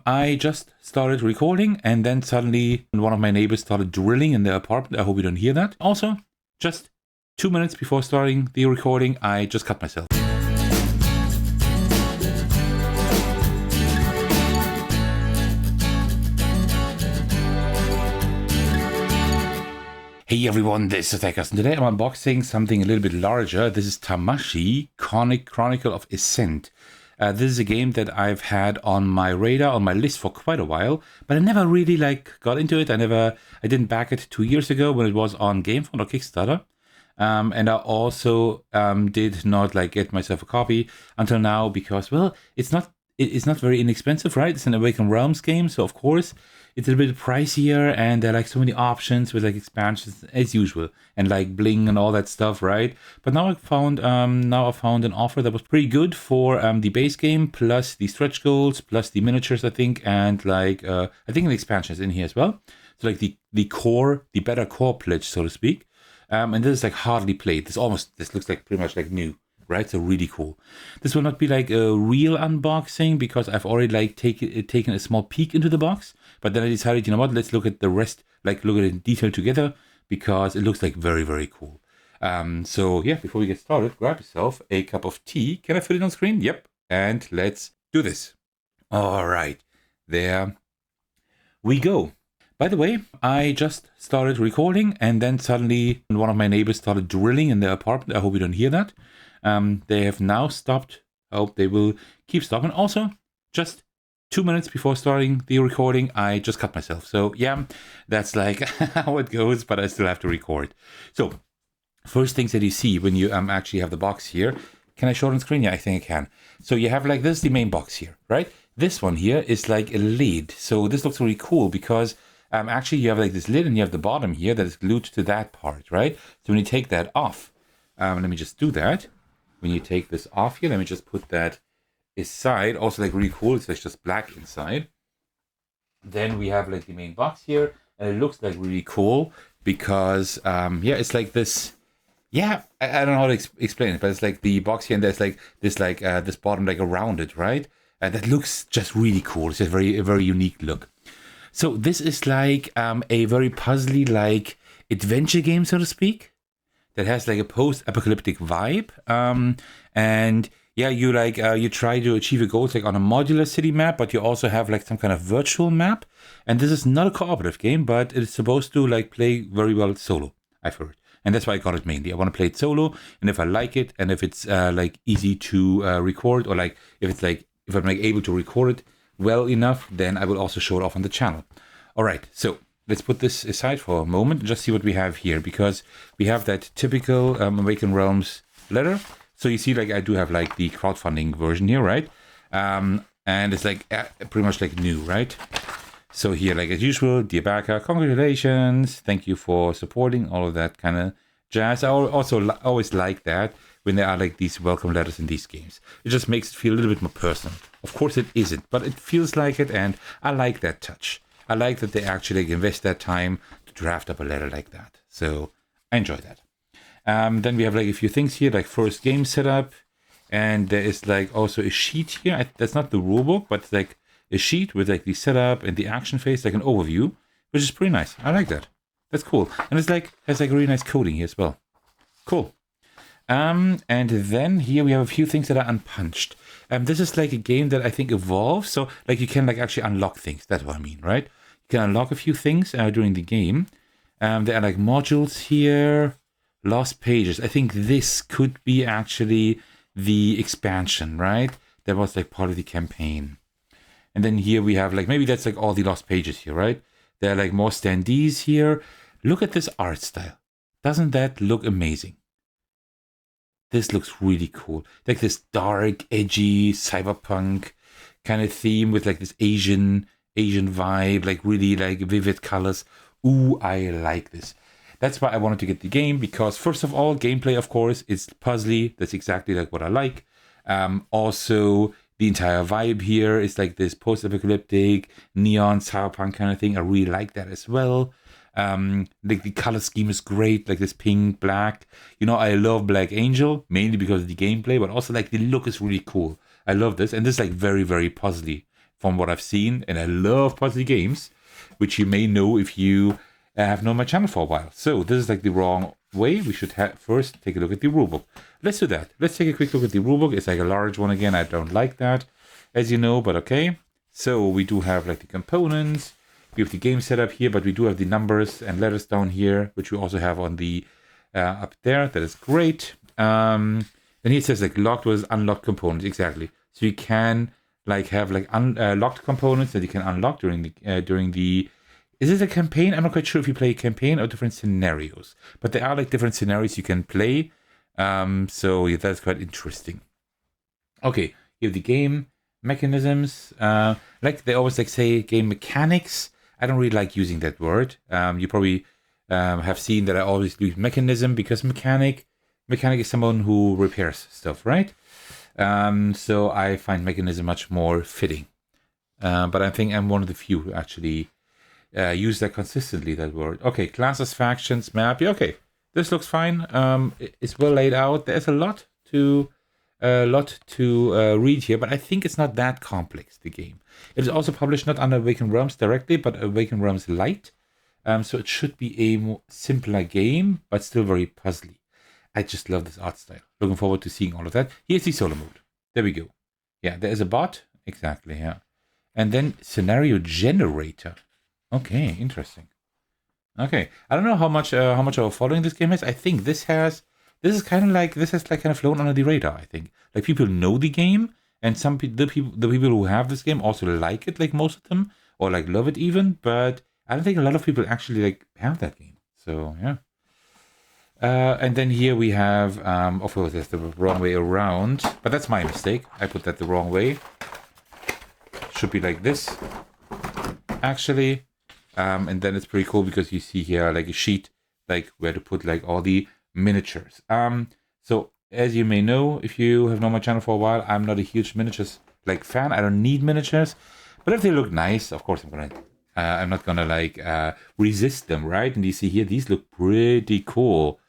I just started recording and then suddenly one of my neighbors started drilling in their apartment. I hope you don't hear that. Also, just 2 minutes before starting the recording, I just cut myself. Hey everyone, this is Thecos, and today I'm unboxing something a little bit larger. This is Tamashii, Chronicle of Ascend. This is a game that I've had on my radar, on my list for quite a while, but I never really got into it. I didn't back it 2 years ago when it was on GameFound or Kickstarter. And I also did not get myself a copy until now because, well, it's not very inexpensive, right? It's an Awakened Realms game, so of course it's a bit pricier, and there are so many options with expansions as usual, and bling and all that stuff, right? But now I found an offer that was pretty good for the base game plus the stretch goals plus the miniatures, I think, and I think the expansion is in here as well. So the better core pledge, so to speak. And this is hardly played. This looks pretty much new. Right, so really cool. This will not be a real unboxing because I've already taken a small peek into the box. But then I decided, you know what? Let's look at the rest, look at it in detail together because it looks very, very cool. So yeah, before we get started, grab yourself a cup of tea. Can I fit it on screen? Yep. And let's do this. All right, there we go. By the way, I just started recording and then suddenly one of my neighbors started drilling in their apartment. I hope you don't hear that. They have now stopped. I hope they will keep stopping. Also, just 2 minutes before starting the recording, I just cut myself. So yeah, that's how it goes, but I still have to record. So first things that you see when you actually have the box here. Can I show it on screen? Yeah, I think I can. So you have this is the main box here, right? This one here is a lid. So this looks really cool because actually you have this lid and you have the bottom here that is glued to that part, right? So when you take that off, let me just do that. When you take this off here, let me just put that aside. Also really cool, it's just black inside. Then we have the main box here, and it looks really cool because yeah, it's this. Yeah, I don't know how to explain it, but it's the box here, and there's this bottom around it, right? And that looks just really cool. It's a very unique look. So this is a very puzzly adventure game, so to speak, that has a post-apocalyptic vibe. And yeah, you try to achieve your goals on a modular city map, but you also have some kind of virtual map. And this is not a cooperative game, but it is supposed to play very well solo, I've heard. And that's why I got it mainly. I want to play it solo, and if I like it, and if it's easy to record, or if I'm able to record it well enough, then I will also show it off on the channel. All right, so let's put this aside for a moment and just see what we have here, because we have that typical Awakened Realms letter. So you see, I do have the crowdfunding version here, right? And it's pretty much new, right? So here, as usual, dear backer, congratulations, thank you for supporting, all of that kind of jazz. I also always like that when there are these welcome letters in these games. It just makes it feel a little bit more personal. Of course it isn't, but it feels like it, and I like that touch. I like that they actually invest that time to draft up a letter like that. So I enjoy that. Then we have a few things here, first game setup. And there is also a sheet here. That's not the rulebook, but it's a sheet with the setup and the action phase, an overview, which is pretty nice. I like that. That's cool. And it's has a really nice coding here as well. Cool. And then here we have a few things that are unpunched. This is a game that I think evolves. So you can actually unlock things. That's what I mean, right? You can unlock a few things during the game. There are modules here, lost pages. I think this could be actually the expansion, right? That was part of the campaign. And then here we have maybe that's all the lost pages here, right? There are more standees here. Look at this art style. Doesn't that look amazing? This looks really cool. This dark, edgy, cyberpunk kind of theme with this Asian vibe, really vivid colors. Ooh, I like this. That's why I wanted to get the game, because first of all, gameplay, of course, is puzzly. That's exactly what I like. Also, the entire vibe here is this post-apocalyptic, neon, cyberpunk kind of thing. I really like that as well. The color scheme is great, this pink, black. I love Black Angel, mainly because of the gameplay, but also the look is really cool. I love this, and this is very, very puzzly. from what I've seen, and I love puzzly games, which you may know if you have known my channel for a while. So this is like the wrong way. We should first take a look at the rulebook. Let's do that. Let's take a quick look at the rulebook. It's like a large one again. I don't like that, as you know, but okay. So we do have like the components. We have the game setup here, but we do have the numbers and letters down here, which we also have on the up there. That is great. Then here it says like locked was unlocked components. Exactly. So you can like have like unlocked components that you can unlock during the is this a campaign? I'm not quite sure if you play a campaign or different scenarios, but there are like different scenarios you can play. So yeah, that's quite interesting. Okay, you have the game mechanisms. Like they always like say game mechanics. I don't really like using that word. You probably have seen that I always use mechanism because mechanic is someone who repairs stuff, right? So I find mechanism much more fitting. But I think I'm one of the few who actually use that consistently, that word. Okay, classes, factions, map. Yeah, okay, this looks fine. It's well laid out. There's a lot to read here, but I think it's not that complex, the game. It is also published not under Awakened Realms directly, but Awakened Realms Lite. So it should be a more simpler game, but still very puzzly. I just love this art style. Looking forward to seeing all of that. Here's the solo mode. There we go. Yeah, there is a bot. Exactly, yeah. And then scenario generator. Okay, interesting. Okay, I don't know how much of a following this game has. I think this has kind of flown under the radar. I think like people know the game, and the people who have this game also like it, like most of them, or like love it even. But I don't think a lot of people actually like have that game. So yeah. And then here we have, of course, that's the wrong way around, but that's my mistake. I put that the wrong way. Should be like this, actually. And then it's pretty cool because you see here like a sheet, like where to put like all the miniatures. So as you may know, if you have known my channel for a while, I'm not a huge miniatures like fan. I don't need miniatures, but if they look nice, of course I'm not gonna like resist them, right? And you see here, these look pretty cool.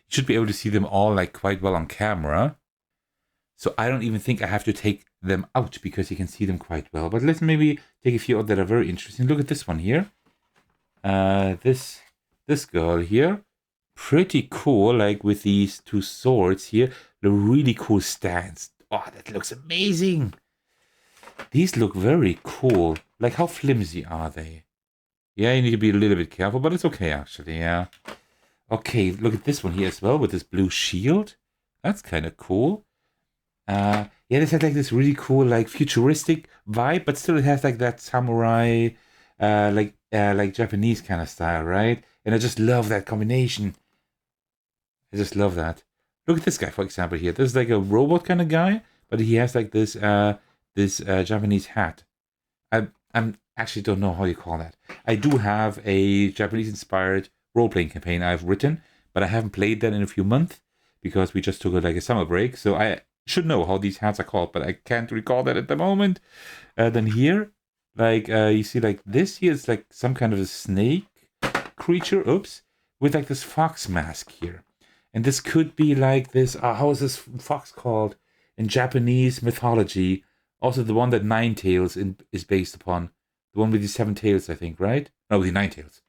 You should be able to see them all like quite well on camera. So I don't even think I have to take them out because you can see them quite well. But let's maybe take a few out that are very interesting. Look at this one here. This girl here, pretty cool, like with these two swords here, the really cool stance. Oh, that looks amazing. These look very cool. Like, how flimsy are they? Yeah, you need to be a little bit careful, but it's okay actually, yeah. Okay, look at this one here as well with this blue shield. That's kind of cool. Yeah, this has like this really cool, like futuristic vibe, but still it has like that samurai, like Japanese kind of style, right? And I just love that combination. I just love that. Look at this guy, for example, here. This is like a robot kind of guy, but he has like this Japanese hat. I'm actually don't know how you call that. I do have a Japanese-inspired role-playing campaign I've written, but I haven't played that in a few months because we just took like a summer break. So I should know how these hats are called, but I can't recall that at the moment. Then here, like you see, like this here is like some kind of a snake creature. Oops, with like this fox mask here, and this could be like this. How is this fox called in Japanese mythology? Also, the one that Nine Tails is based upon, the one with the 7 tails, I think, right? No, with the 9 tails.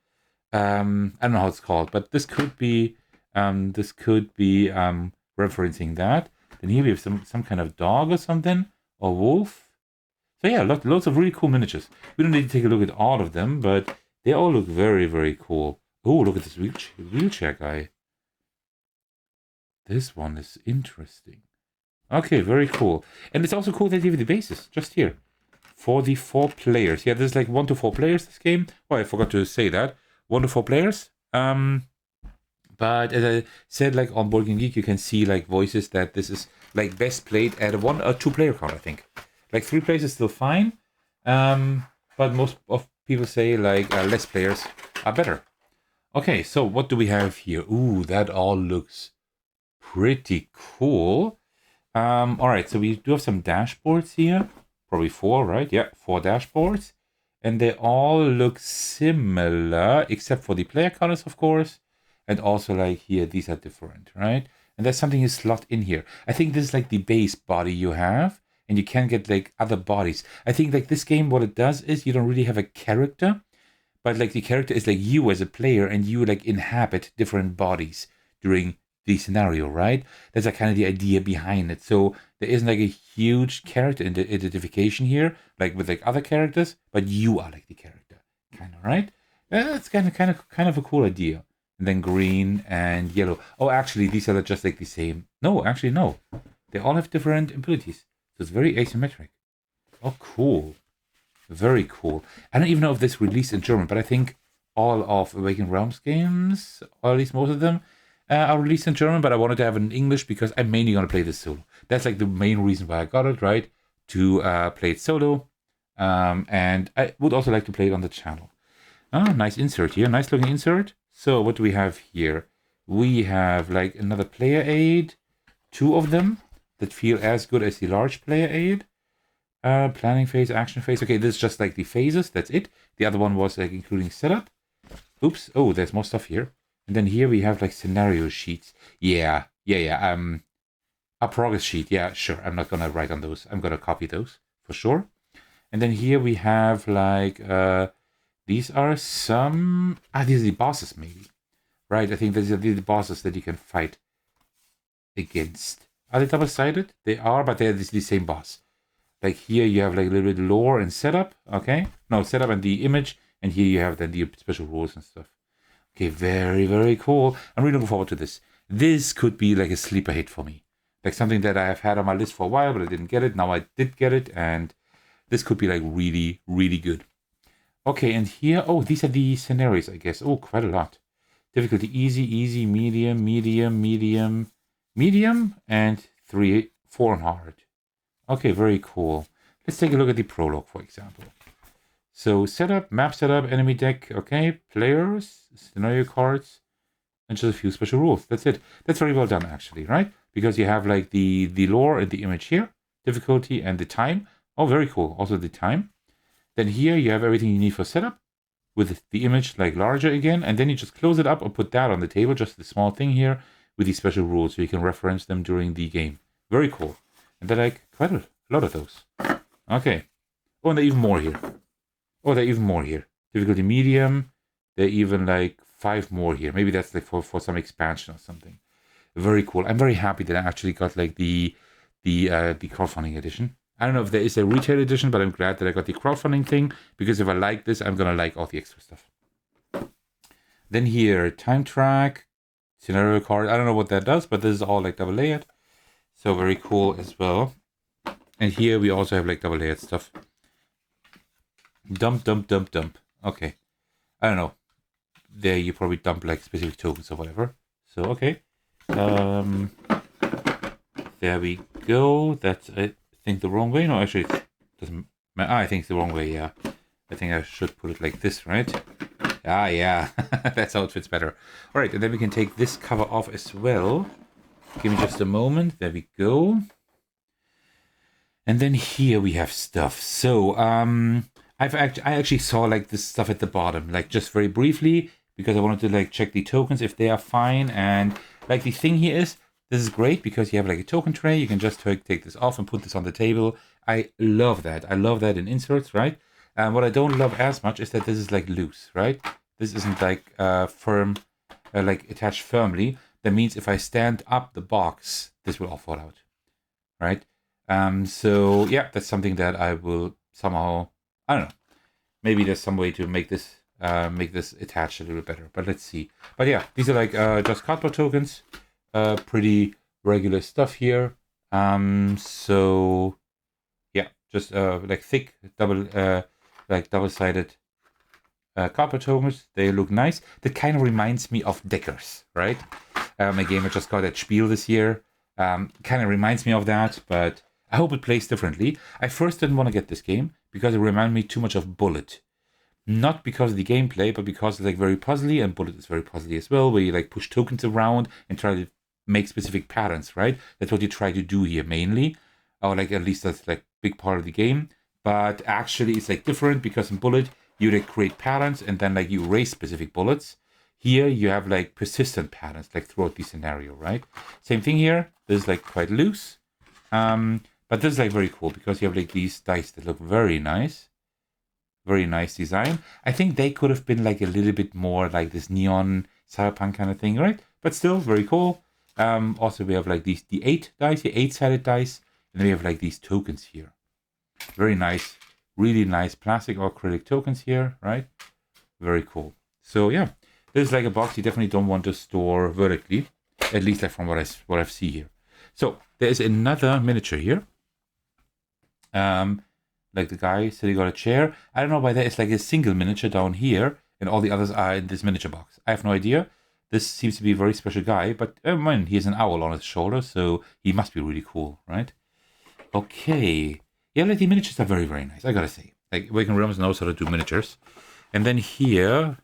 I don't know how it's called, but this could be referencing that. Then here we have some kind of dog or something, or wolf. So yeah, lots of really cool miniatures. We don't need to take a look at all of them, but they all look very, very cool. Oh, look at this wheelchair guy. This one is interesting. Okay, very cool. And it's also cool that you have the bases just here for the 4 players. Yeah, there's like 1 to 4 players this game. Oh, I forgot to say that. 1 to 4 players. But as I said, like on BoardGameGeek, you can see like voices that this is like best played at a 1 or 2 player count, I think. Like 3 players is still fine. But most of people say like less players are better. Okay, so what do we have here? Ooh, that all looks pretty cool. All right, so we do have some dashboards here. Probably 4, right? Yeah, 4 dashboards. And they all look similar, except for the player colors, of course. And also, like here, these are different, right? And there's something you slot in here. I think this is like the base body you have. and you can get like other bodies. I think like this game, what it does is you don't really have a character, but like the character is like you as a player, and you like inhabit different bodies during the scenario, right? That's like kind of the idea behind it. So there isn't like a huge character identification here, like with like other characters, but you are like the character, kind of, right? That's kind of a cool idea. And then green and yellow. Oh, actually, these are just like the same. No, actually, no. They all have different abilities. So it's very asymmetric. Oh, cool. Very cool. I don't even know if this released in German, but I think all of Awakened Realms games, or at least most of them, are released in German, but I wanted to have it in English because I'm mainly going to play this solo. That's like the main reason why I got it, right? To play it solo. And I would also like to play it on the channel. Oh, nice insert here. Nice looking insert. So what do we have here? We have like another player aid. 2 of them that feel as good as the large player aid. Planning phase, action phase. Okay, this is just like the phases. That's it. The other one was like including setup. Oops. Oh, there's more stuff here. And then here we have like scenario sheets. Yeah. A progress sheet. Yeah, sure. I'm not going to write on those. I'm going to copy those for sure. And then here we have like, these are some, these are the bosses maybe. Right, I think these are the bosses that you can fight against. Are they double-sided? They are, but they're the same boss. Like here you have like a little bit lore and setup, okay? No, setup and the image, and here you have then the special rules and stuff. Okay, very, very cool. I'm really looking forward to this. This could be like a sleeper hit for me. Like something that I have had on my list for a while, but I didn't get it. Now I did get it, and this could be like really, really good. Okay, and here, oh, these are the scenarios, I guess. Oh, quite a lot. Difficulty easy, easy, medium, medium, medium, medium, and 3, 4 on hard. Okay, very cool. Let's take a look at the prologue, for example. So setup, map setup, enemy deck, okay, players, scenario cards, and just a few special rules. That's it. That's very well done, actually, right? Because you have like the lore and the image here, difficulty and the time. Oh, very cool. Also the time. Then here you have everything you need for setup with the image like larger again. And then you just close it up or put that on the table, just the small thing here with these special rules so you can reference them during the game. Very cool. And there are like quite a lot of those. Okay. Oh, and there are even more here. Oh, there are even more here. Difficulty medium. There are even like 5 more here. Maybe that's like for some expansion or something. Very cool. I'm very happy that I actually got like the crowdfunding edition. I don't know if there is a retail edition, but I'm glad that I got the crowdfunding thing, because if I like this, I'm going to like all the extra stuff. Then here, time track, scenario card. I don't know what that does, but this is all like double layered. So very cool as well. And here we also have like double layered stuff. Dump, dump, dump, dump. Okay. I don't know. There you probably dump like specific tokens or whatever. So, okay. There we go. That's it. I think the wrong way. No, actually, it doesn't matter. I think it's the wrong way. Yeah, I think I should put it like this, right? Yeah, that's how it fits better. All right, and then we can take this cover off as well. Give me just a moment. There we go. And then here we have stuff. So I actually saw like this stuff at the bottom, like just very briefly, because I wanted to like check the tokens if they are fine. And like the thing here is, this is great because you have like a token tray. You can just take this off and put this on the table. I love that. I love that in inserts, right? What I don't love as much is that this is like loose, right? This isn't like firm, like attached firmly. That means if I stand up the box, this will all fall out, right? So yeah, that's something that I will somehow, I don't know. Maybe there's some way to make this attached a little better, but let's see. But yeah, these are like just cardboard tokens. Pretty regular stuff here. So yeah, just like thick double-sided copper tokens. They look nice. That kind of reminds me of Thecos, right? A game I just got at Spiel this year. Kind of reminds me of that, but I hope it plays differently. I first didn't want to get this game because it reminded me too much of Bullet. Not because of the gameplay, but because it's like very puzzly, and Bullet is very puzzly as well, where you like push tokens around and try to make specific patterns, right? That's what you try to do here mainly, or like at least that's like big part of the game. But actually it's like different, because in Bullet you like create patterns and then like you erase specific bullets. Here you have like persistent patterns like throughout the scenario, right? Same thing here. This is like quite loose. But this is like very cool because you have like these dice that look very nice. Very nice design. I think they could have been like a little bit more like this neon cyberpunk kind of thing, right? But still very cool. Also, we have like these D8 dice, the 8-sided dice, and then we have like these tokens here. Very nice, really nice plastic or acrylic tokens here, right? Very cool. So yeah, this is like a box you definitely don't want to store vertically, at least like from what I've seen here. So there is another miniature here. Like the guy sitting on a chair. I don't know why there is like a single miniature down here and all the others are in this miniature box. I have no idea. This seems to be a very special guy, but man, he has an owl on his shoulder, so he must be really cool, right? Okay. Yeah, like the miniatures are very, very nice, I gotta say. Like Waking Realms knows how to do miniatures. And then here,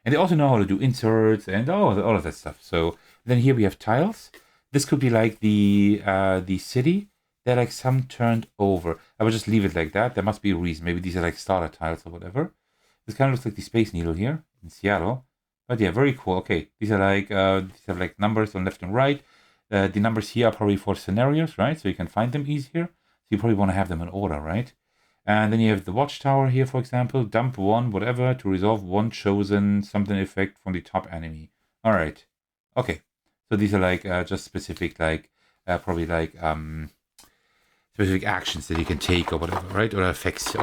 and they also know how to do inserts and all of that stuff. So then here we have tiles. This could be like the city. They're like some turned over. I would just leave it like that. There must be a reason. Maybe these are like starter tiles or whatever. This kind of looks like the Space Needle here in Seattle. But yeah, very cool. Okay, these are like numbers on left and right. The numbers here are probably for scenarios, right? So you can find them easier. So you probably want to have them in order, right? And then you have the watchtower here, for example. Dump one, whatever, to resolve one chosen something effect from the top enemy. All right. Okay. So these are like just specific, like probably like specific actions that you can take or whatever, right? Or effects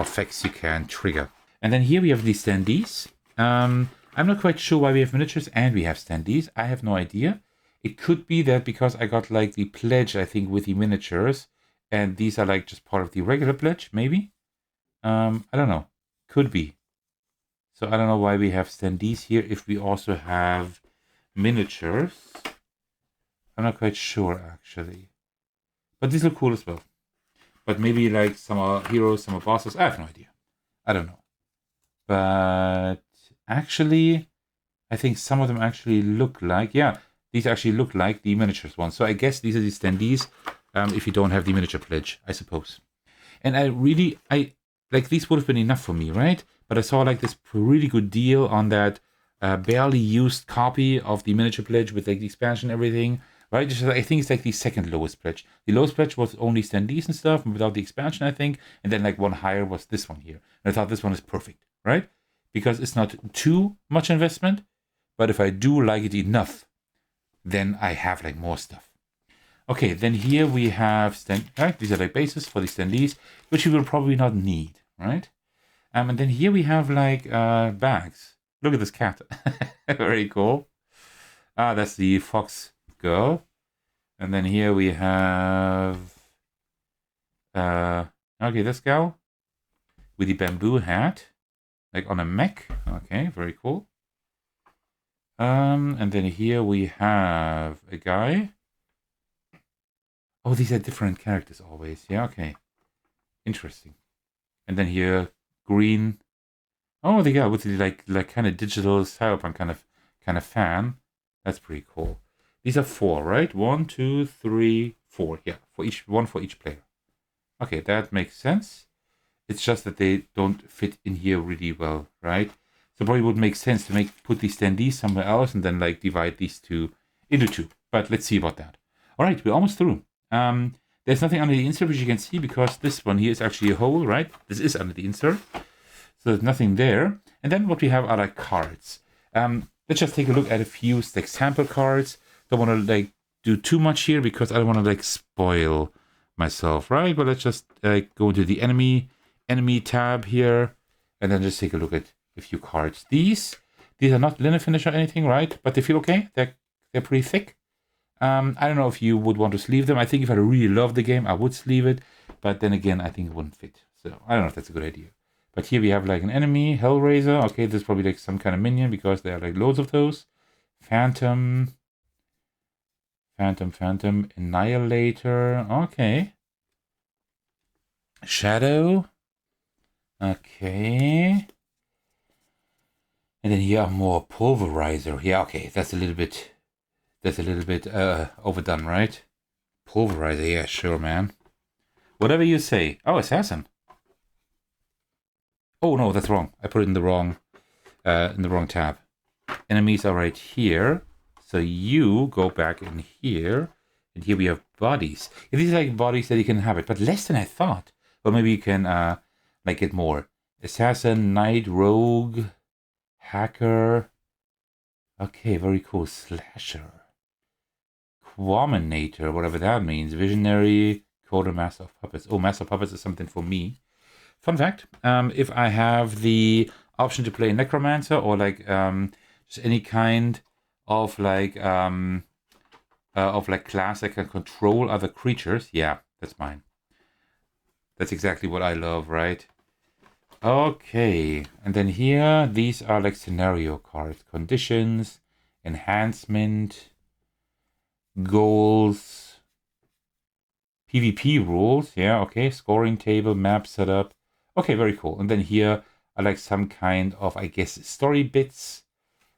you can trigger. And then here we have these standees. I'm not quite sure why we have miniatures and we have standees. I have no idea. It could be that because I got like the pledge, I think, with the miniatures, and these are like just part of the regular pledge, maybe. I don't know. Could be. So I don't know why we have standees here if we also have miniatures. I'm not quite sure actually. But these look cool as well. But maybe like some are heroes, some are bosses. I have no idea. I don't know. But actually, I think some of them actually look like, yeah, these actually look like the miniatures ones. So I guess these are the standees if you don't have the miniature pledge, I suppose. And I like these would have been enough for me, right? But I saw like this really good deal on that barely used copy of the miniature pledge with like the expansion and everything. Right, just, I think it's like the second lowest pledge. The lowest pledge was only standees and stuff, without the expansion, I think. And then like one higher was this one here. And I thought this one is perfect, right? Because it's not too much investment, but if I do like it enough, then I have like more stuff. Okay, then here we have right? These are like bases for the standees, which you will probably not need, right? And then here we have like bags. Look at this cat. Very cool. That's the fox girl. And then here we have okay, this gal with the bamboo hat, like on a mech. Okay, very cool. And then here we have a guy. Oh, these are different characters always. Yeah, okay. Interesting. And then here, green. Oh, the guy with the like kind of digital cyberpunk kind of fan. That's pretty cool. These are 4, right? 1, 2, 3, 4. Yeah, for each player. Okay, that makes sense. It's just that they don't fit in here really well, right? So probably would make sense to put these standees somewhere else and then like divide these two into 2. But let's see about that. All right, we're almost through. There's nothing under the insert which you can see because this one here is actually a hole, right? This is under the insert. So there's nothing there. And then what we have are like cards. Let's just take a look at a few like sample cards. Don't want to like do too much here because I don't want to like spoil myself, right? But let's just go into the enemy tab here and then just take a look at a few cards. These are not linen finish or anything, right? But they feel okay. They're pretty thick. I don't know if you would want to sleeve them. I think if I really love the game, I would sleeve it. But then again, I think it wouldn't fit. So I don't know if that's a good idea. But here we have like an enemy, Hellraiser. Okay, this is probably like some kind of minion because there are like loads of those. Phantom, Annihilator. Okay. Shadow. Okay. And then here are more Pulverizer. Yeah, okay. That's a little bit overdone, right? Pulverizer, yeah, sure, man. Whatever you say. Oh, Assassin. Oh no, that's wrong. I put it in the wrong tab. Enemies are right here. So you go back in here And here we have bodies. Yeah, these are like bodies that you can inhabit, but less than I thought. Well, maybe you can like get more. Assassin, knight, rogue, hacker. Okay, very cool. Slasher. Quaminator, whatever that means. Visionary, coder, master of puppets. Oh, master of puppets is something for me. Fun fact, if I have the option to play necromancer or like just any kind of like class that can control other creatures, yeah, that's mine. That's exactly what I love, right? Okay, and then here, these are like scenario cards. Conditions, enhancement, goals, PvP rules, yeah, okay, scoring table, map setup. Okay, very cool. And then here are like some kind of, I guess, story bits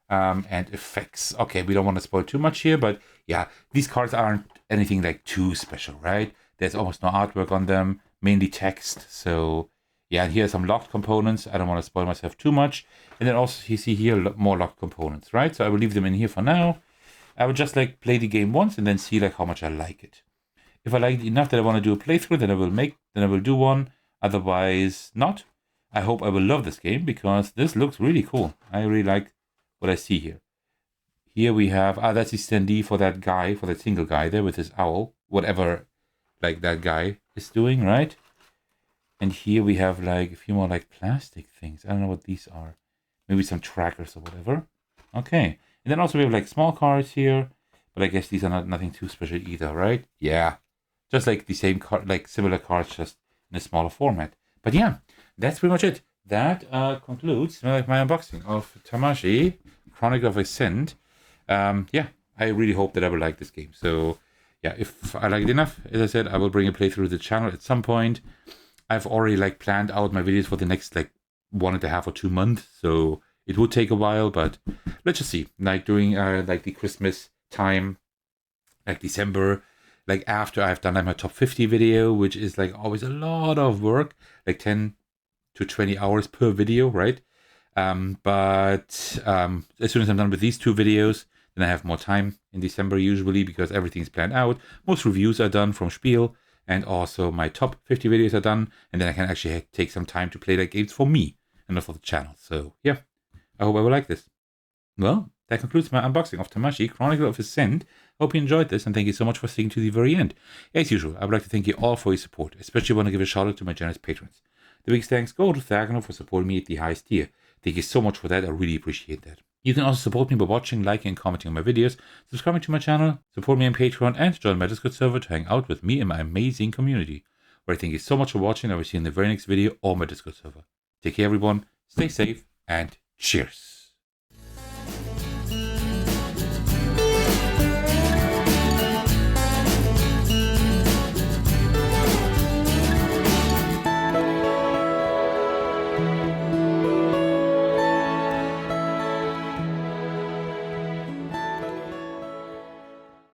and effects. Okay, we don't want to spoil too much here, but yeah, these cards aren't anything like too special, right? There's almost no artwork on them, mainly text. So yeah, and here are some locked components. I don't want to spoil myself too much. And then also you see here more locked components, right? So I will leave them in here for now. I will just like play the game once and then see like how much I like it. If I like it enough that I want to do a playthrough, then I will do one. Otherwise, not. I hope I will love this game because this looks really cool. I really like what I see here. Here we have, that's the standee for that guy, for that single guy there with his owl. Whatever, like, that guy is doing, right? And here we have, like, a few more, like, plastic things. I don't know what these are. Maybe some trackers or whatever. Okay. And then also we have, like, small cards here. But I guess these are nothing too special either, right? Yeah. Just like the same card, like, similar cards, just in a smaller format. But yeah, that's pretty much it. That concludes my unboxing of Tamashii, Chronicle of Ascend. Yeah, I really hope that I will like this game. So yeah, if I like it enough, as I said, I will bring a playthrough to the channel at some point. I've already like planned out my videos for the next like 1.5 or 2 months, so it would take a while, but let's just see. Like during like the Christmas time, like December, like after I've done like my top 50 video, which is like always a lot of work, like 10 to 20 hours per video, right? But as soon as I'm done with these 2 videos, then I have more time in December usually because everything's planned out. Most reviews are done from Spiel, and also my top 50 videos are done, and then I can actually take some time to play like games for me and not for the channel. So yeah, I hope I will like this. Well, that concludes my unboxing of Tamashii, Chronicle of Ascend. Hope you enjoyed this, and thank you so much for sticking to the very end. As usual, I would like to thank you all for your support, especially want to give a shout out to my generous patrons. The biggest thanks go to Thecos for supporting me at the highest tier. Thank you so much for that, I really appreciate that. You can also support me by watching, liking, and commenting on my videos, subscribing to my channel, support me on Patreon, and join my Discord server to hang out with me and my amazing community. Where I thank you so much for watching, I will see you in the very next video or my Discord server. Take care everyone, stay safe, and cheers!